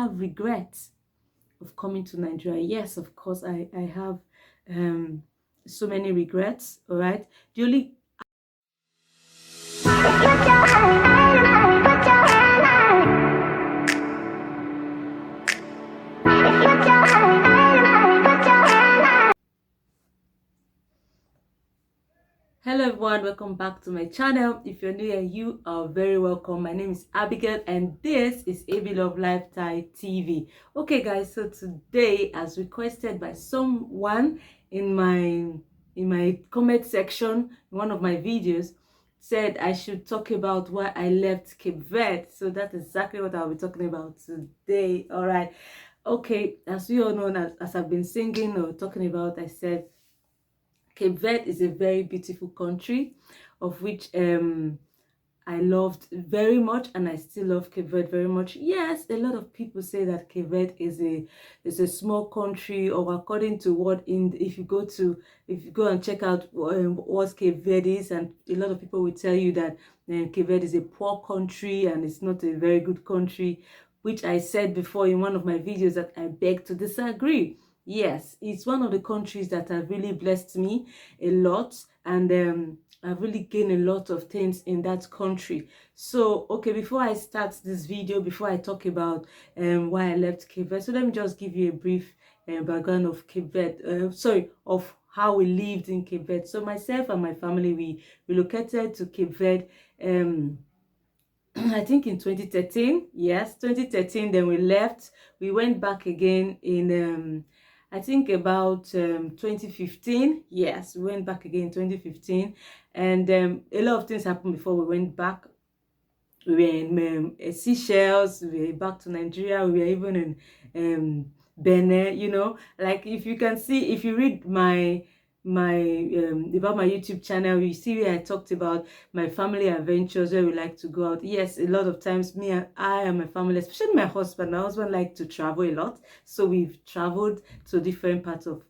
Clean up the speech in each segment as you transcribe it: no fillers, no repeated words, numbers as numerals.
have regrets of coming to Nigeria. Yes, of course, I have so many regrets. All right, the only Hello everyone, welcome back to my channel. If you're new here, you are very welcome. My name is Abigail and this is AB Love Lifestyle TV. Okay guys, so today, as requested by someone in my comment section in one of my videos, said I should talk about why I left Cape Verde. So that's exactly what I'll be talking about today. All right. Okay, as we all know, as I've been singing or talking about, I said Cape Verde is a very beautiful country, of which I loved very much, and I still love Cape Verde very much. Yes, a lot of people say that Cape Verde is a small country, or according to what if you go and check out what Cape Verde is, and a lot of people will tell you that Cape Verde is a poor country and it's not a very good country, which I said before in one of my videos that I beg to disagree. Yes, it's one of the countries that have really blessed me a lot, and I've really gained a lot of things in that country. So, okay, before I start this video, before I talk about why I left Cape Verde, so let me just give you a brief background of Cape Verde, of how we lived in Cape Verde. So myself and my family, we relocated to Cape Verde I think in 2013. Yes, 2013. Then we left. We went back again in I think about 2015. Yes, we went back again in 2015, and a lot of things happened before we went back. We were in Seychelles. We were back to Nigeria. We were even in Benin. You know, like if you can see, if you read my about my YouTube channel, you see where I talked about my family adventures, where we like to go out. Yes, a lot of times I and my family, especially my husband like to travel a lot, so we've traveled to different parts of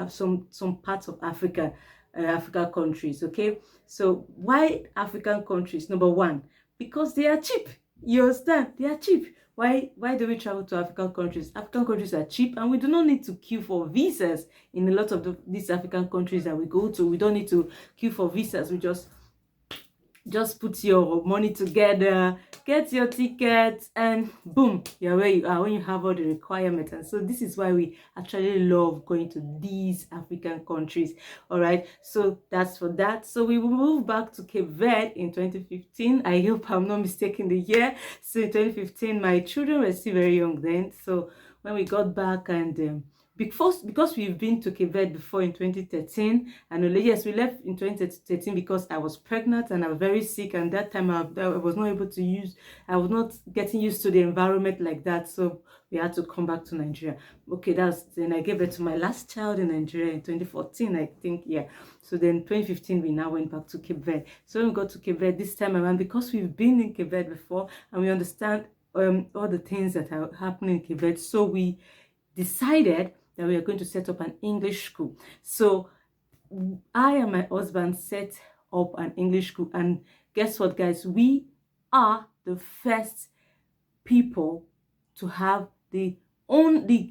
some parts of Africa, Africa countries. Okay, so why African countries? Number one, because they are cheap. You understand? They are cheap. Why do we travel to African countries? African countries are cheap, and we do not need to queue for visas in a lot of these African countries that we go to. We don't need to queue for visas. We just put your money together, get your tickets, and boom, you're where you are when you have all the requirements. And so this is why we actually love going to these African countries. All right, so that's for that. So we will move back to Cape Verde in 2015. I hope I'm not mistaken the year. So in 2015, my children were still very young then. So when we got back, and because we've been to Cape Verde before in 2013, and yes, we left in 2013 because I was pregnant and I was very sick, and that time I was not able to I was not getting used to the environment like that, so we had to come back to Nigeria. Okay, then I gave birth to my last child in Nigeria in 2014, I think. Yeah, so then 2015 we now went back to Cape Verde. So when we got to Cape Verde this time around, because we've been in Cape Verde before and we understand all the things that are happening in Cape Verde, so we decided that we are going to set up an English school. So I and my husband set up an English school, and guess what, guys? We are the first people to have the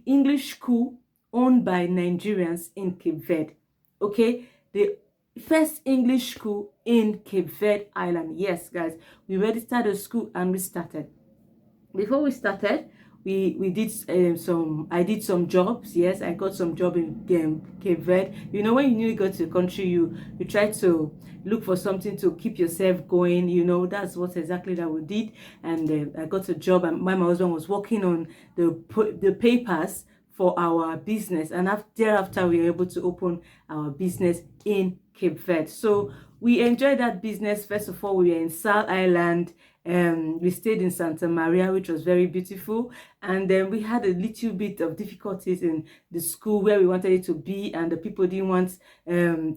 English school owned by Nigerians in Cape Verde. Okay, the first English school in Cape Verde Island. Yes, guys, we registered a school and we started. Before we started, we did I did some jobs. Yes, I got some job in Cape Verde. You know, when you newly go to the country, you try to look for something to keep yourself going. You know, that's what exactly that we did. And I got a job, and my husband was working on the papers for our business, and thereafter we were able to open our business in Cape Verde. So we enjoyed that business. First of all, we were in Sal Island. We stayed in Santa Maria, which was very beautiful, and then we had a little bit of difficulties in the school where we wanted it to be, and the people didn't want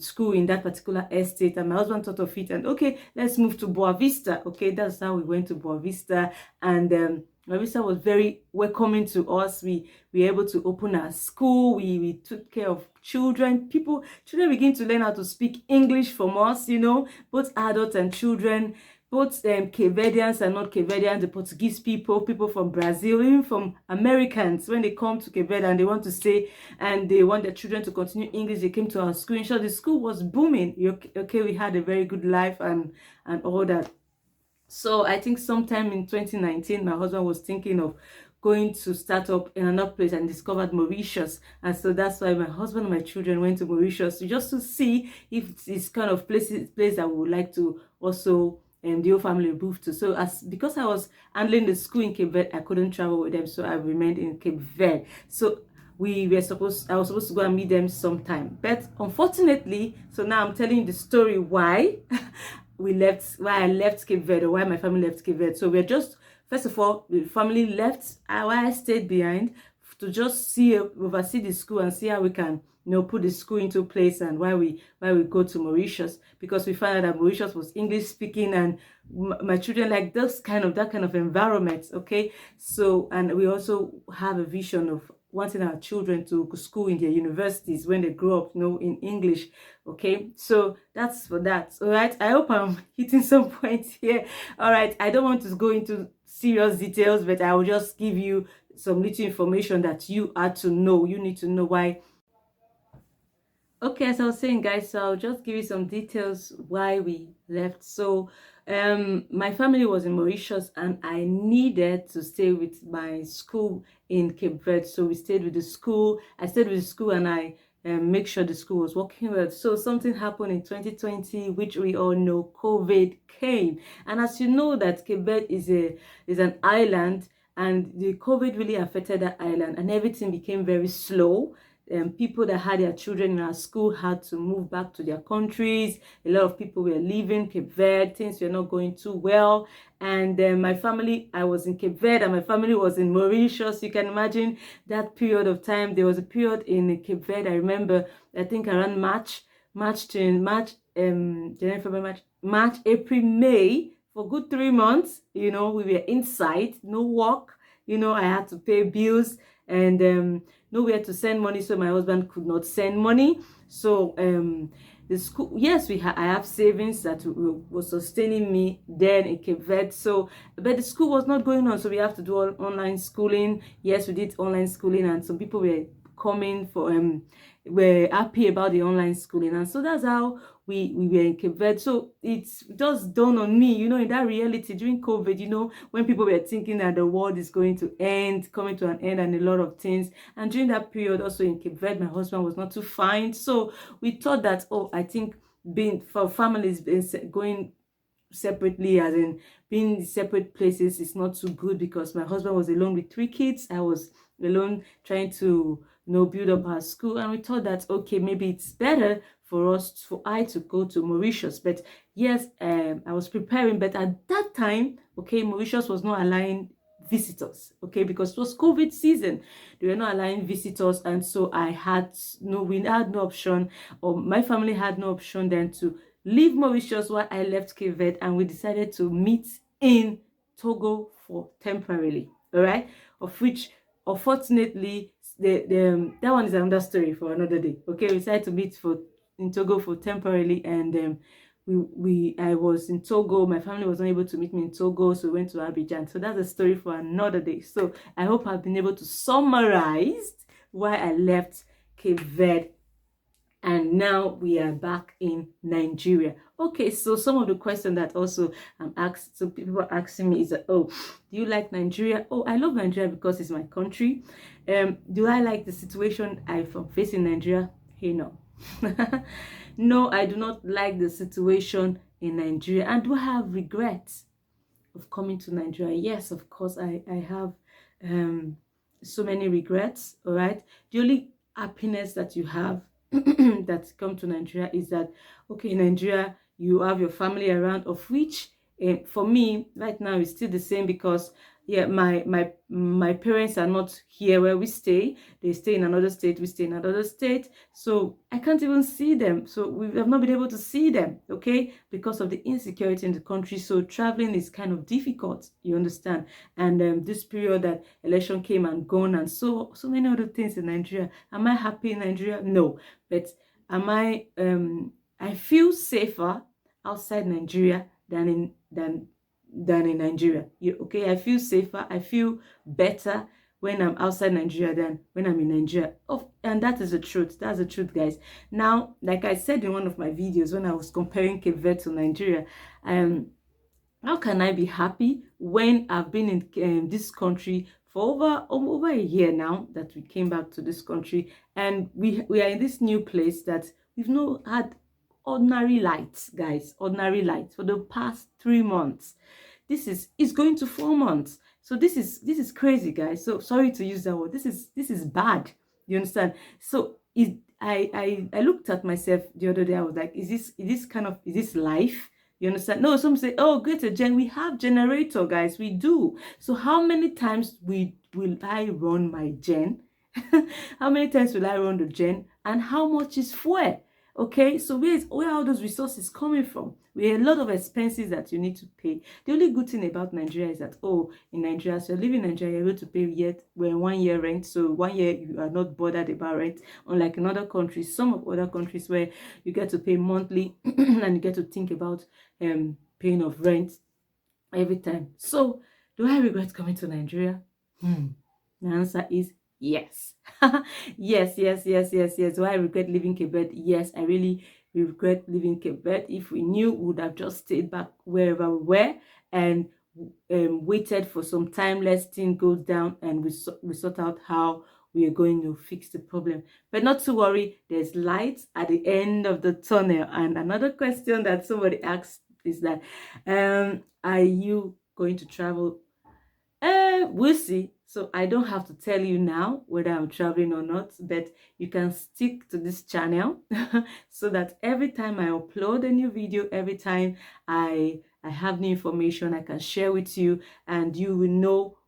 school in that particular estate, and my husband thought of it, and okay, let's move to Boa Vista. Okay, that's how we went to Boa Vista, and Boa Vista was very welcoming to us. We were able to open our school. We took care of children. Children begin to learn how to speak English from us, you know, both adults and children. both Cape Verdeans and not Cape Verdeans, the Portuguese people, people from Brazil, even from Americans, when they come to Cape Verde and they want to stay and they want their children to continue English, they came to our school. In short, the school was booming. Okay, we had a very good life and all that. So I think sometime in 2019, my husband was thinking of going to start up in another place and discovered Mauritius. And so that's why my husband and my children went to Mauritius just to see if it's kind of place that we would like to also the whole family moved to. So because I was handling the school in Cape Verde, I couldn't travel with them, so I remained in Cape Verde. So I was supposed to go and meet them sometime, but unfortunately, so now I'm telling you the story why why I left Cape Verde, or why my family left Cape Verde. So we're just, first of all, the family left, why I stayed behind to just oversee the school and see how we can, put the school into place, and why we go to Mauritius, because we found out that Mauritius was English speaking, and my children like that kind of environment. Okay, so, and we also have a vision of wanting our children to go school in their universities when they grow up, in English. Okay, so that's for that. All right, I hope I'm hitting some points here. All right, I don't want to go into serious details, but I will just give you some little information that you had to know. You need to know why. Okay, as I was saying, guys, so I'll just give you some details why we left. So my family was in Mauritius, and I needed to stay with my school in Cape Verde. So we stayed with the school. I stayed with the school, and I make sure the school was working well. So something happened in 2020, which we all know, COVID came. And as you know, that Cape Verde is an island, and the COVID really affected the island, and everything became very slow. People that had their children in our school had to move back to their countries. A lot of people were leaving Cape Verde. Things were not going too well. And my family, I was in Cape Verde, and my family was in Mauritius. You can imagine that period of time. There was a period in Cape Verde, I remember, I think around January, February, March, April, May, for good 3 months. We were inside, no work. I had to pay bills, and nowhere to send money, so my husband could not send money. So the school, yes, I have savings that was sustaining me then in Cape Verde. So, but the school was not going on, so we have to do online schooling. Yes, we did online schooling, and some people were coming for were happy about the online schooling, and so that's how we were in Cape Verde. So it's just dawned on me, in that reality during COVID, when people were thinking that the world is going to end, coming to an end, and a lot of things. And during that period also in Cape Verde, my husband was not too fine. So we thought that, I think being for families going separately, as in being separate places, is not too good, because my husband was alone with 3 kids. I was alone trying to build up our school, and we thought that, okay, maybe it's better for I to go to Mauritius. But yes, I was preparing, but at that time, okay, Mauritius was not allowing visitors, okay, because it was COVID season. They were not allowing visitors, and so we had no option, or my family had no option then to leave Mauritius while I left Cape Verde, and we decided to meet in Togo for temporarily. All right, of which unfortunately that one is another story for another day. Okay, we decided to meet in Togo for temporarily, and I was in Togo. My family was not able to meet me in Togo, so we went to Abidjan. So that's a story for another day. So I hope I've been able to summarize why I left Cape Verde, and now we are back in Nigeria. Okay, so some of the questions that also I'm asked, so people are asking me is that, do you like Nigeria? I love Nigeria because it's my country. Do I like the situation I face in Nigeria? Hey, no. No, I do not like the situation in Nigeria. And do I have regrets of coming to Nigeria? Yes, of course, I have so many regrets. All right, the only happiness that you have that come to Nigeria is that, okay, in Nigeria you have your family around, of which for me right now it's still the same, because yeah, my parents are not here where we stay. They stay in another state, we stay in another state, so I can't even see them. So we have not been able to see them, okay, because of the insecurity in the country. So traveling is kind of difficult, you understand. And this period that election came and gone, and so many other things in Nigeria. Am I happy in Nigeria? No. But am I feel safer outside Nigeria than in Nigeria. Okay, I feel safer, I feel better when I'm outside Nigeria than when I'm in Nigeria. Oh, and that is the truth. That's the truth, guys. Now, like I said in one of my videos when I was comparing Cape Verde to Nigeria, how can I be happy when I've been in this country for over a year now that we came back to this country, and we are in this new place that we've not had ordinary lights, guys, ordinary lights for the past 3 months. It's going to 4 months. So this is crazy, guys. So sorry to use that word. This is bad. You understand? So I looked at myself the other day. I was like, is this life? You understand? No, some say, oh, great, we have generator, guys. We do. So how many times will I run my gen? How many times will I run the gen? And how much is fuel? Okay, so where are those resources coming from? We have a lot of expenses that you need to pay. The only good thing about Nigeria is that, oh, in Nigeria, so living in Nigeria, you're able to pay we're 1 year rent. So 1 year you are not bothered about rent. Unlike in other countries, some of other countries where you get to pay monthly and you get to think about paying of rent every time. So do I regret coming to Nigeria? My answer is yes. Yes. Do I regret leaving Cape Verde? Yes, I really regret leaving Cape Verde. If we knew, we would have just stayed back wherever we were and waited for some time. Let's thing goes down and we sort out how we are going to fix the problem. But not to worry, there's light at the end of the tunnel. And another question that somebody asked is that, are you going to travel? We'll see. So I don't have to tell you now whether I'm traveling or not, but you can stick to this channel so that every time I upload a new video, every time I have new information I can share with you, and you will know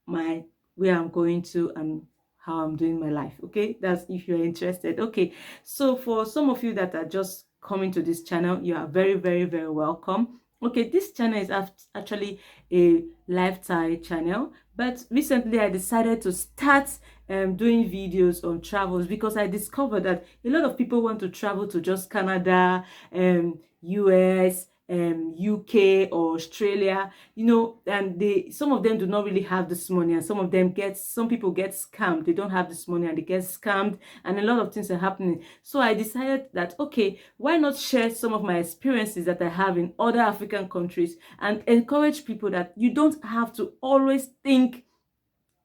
where I'm going to and how I'm doing my life. Okay, that's if you're interested. Okay, so for some of you that are just coming to this channel, you are very, very, very welcome. Okay, this channel is actually a lifestyle channel, but recently I decided to start doing videos on travels because I discovered that a lot of people want to travel to just Canada, US, UK or Australia, and some of them do not really have this money, and some people get scammed. They don't have this money and they get scammed, and a lot of things are happening. So I decided that, okay, why not share some of my experiences that I have in other African countries and encourage people that you don't have to always think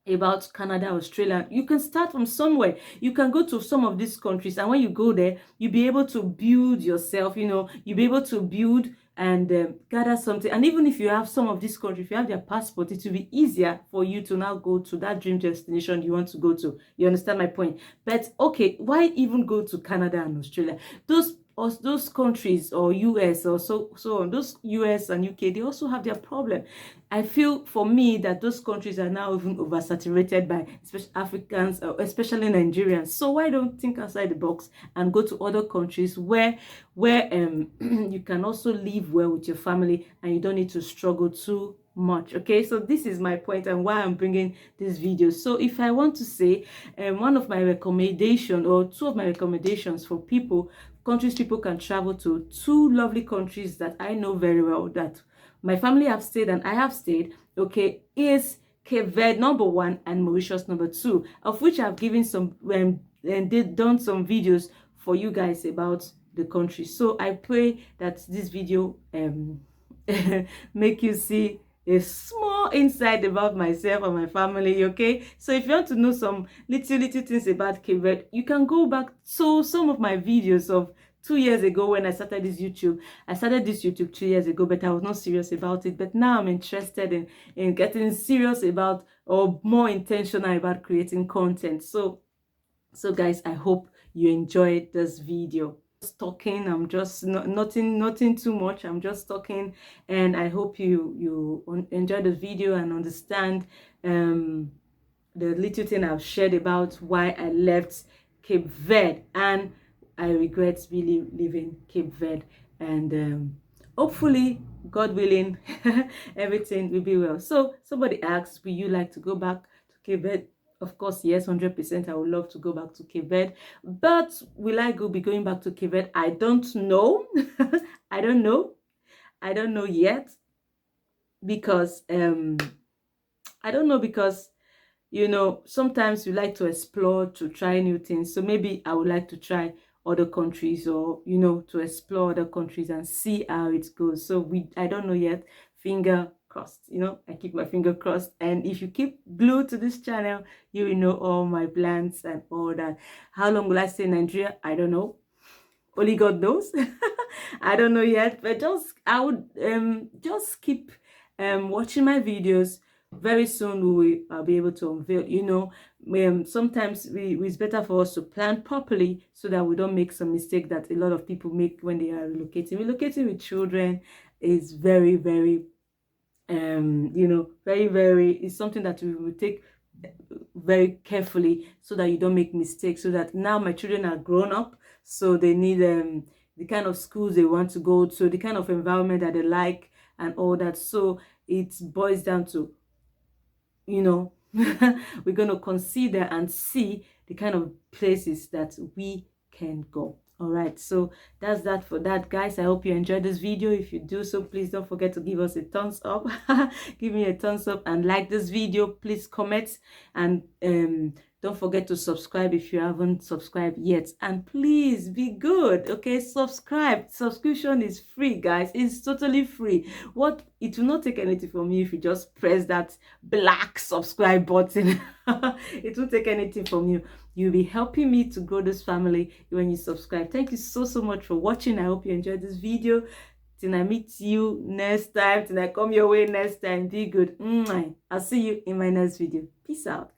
about Canada, Australia. You can start from somewhere. You can go to some of these countries, and when you go there, you'll be able to build yourself. You'll be able to build and gather something. And even if you have some of these countries, if you have their passport, it will be easier for you to now go to that dream destination you want to go to. You understand my point? But okay, why even go to Canada and Australia? Those countries, or US or so on, those US and UK, they also have their problem. I feel for me that those countries are now even oversaturated by especially Africans, especially Nigerians. So why don't think outside the box and go to other countries where you can also live well with your family and you don't need to struggle too much. Okay, so this is my point and why I'm bringing this video. So if I want to say one of my recommendation or two of my recommendations for countries people can travel to, two lovely countries that I know very well, that my family have stayed and I have stayed, okay, is Cape Verde #1 and Mauritius #2, of which I've given some and they've done some videos for you guys about the country. So I pray that this video make you see a small insight about myself and my family. Okay, so if you want to know some little things about Cape Verde, you can go back to some of my videos of 2 years ago when I started this YouTube. I started this YouTube 2 years ago, but I was not serious about it. But now I'm interested in getting serious about, or more intentional about, creating content. So guys, I hope you enjoyed this video. Talking, I'm just nothing too much. I'm just talking, and I hope you enjoy the video and understand the little thing I've shared about why I left Cape Verde, and I regret really leaving Cape Verde, and hopefully, God willing, everything will be well. So somebody asked, will you like to go back to Cape Verde? Of course, yes, 100%. I would love to go back to Cape Verde. But will I be going back to Cape Verde? I don't know. I don't know. I don't know yet, because I don't know, because you know, sometimes we like to explore, to try new things. So maybe I would like to try other countries, or you know, to explore other countries and see how it goes. So I don't know yet. Finger crossed, you know, I keep my finger crossed. And if you keep glued to this channel, you will know all my plans and all that. How long will I stay in Nigeria? I don't know, only God knows. I don't know yet, but just I would just keep watching my videos. Very soon we will be able to unveil, you know. Sometimes it's better for us to plan properly, so that we don't make some mistake that a lot of people make when they are relocating with children. Is very, very you know, very, it's something that we will take very carefully, so that you don't make mistakes. So that now my children are grown up, so they need the kind of schools they want to go to, the kind of environment that they like, and all that. So it boils down to, you know, we're going to consider and see the kind of places that we can go. All right, so that's that for that, guys. I hope you enjoyed this video. If you do so, please don't forget to give us a thumbs up. Give me a thumbs up and like this video. Please comment, and don't forget to subscribe if you haven't subscribed yet. And please be good, okay? Subscription is free, guys. It's totally free. It will not take anything from you if you just press that black subscribe button. It won't take anything from you. You'll be helping me to grow this family when you subscribe. Thank you so much for watching. I hope you enjoyed this video. Till I meet you next time, till I come your way next time, be good. I'll see you in my next video. Peace out.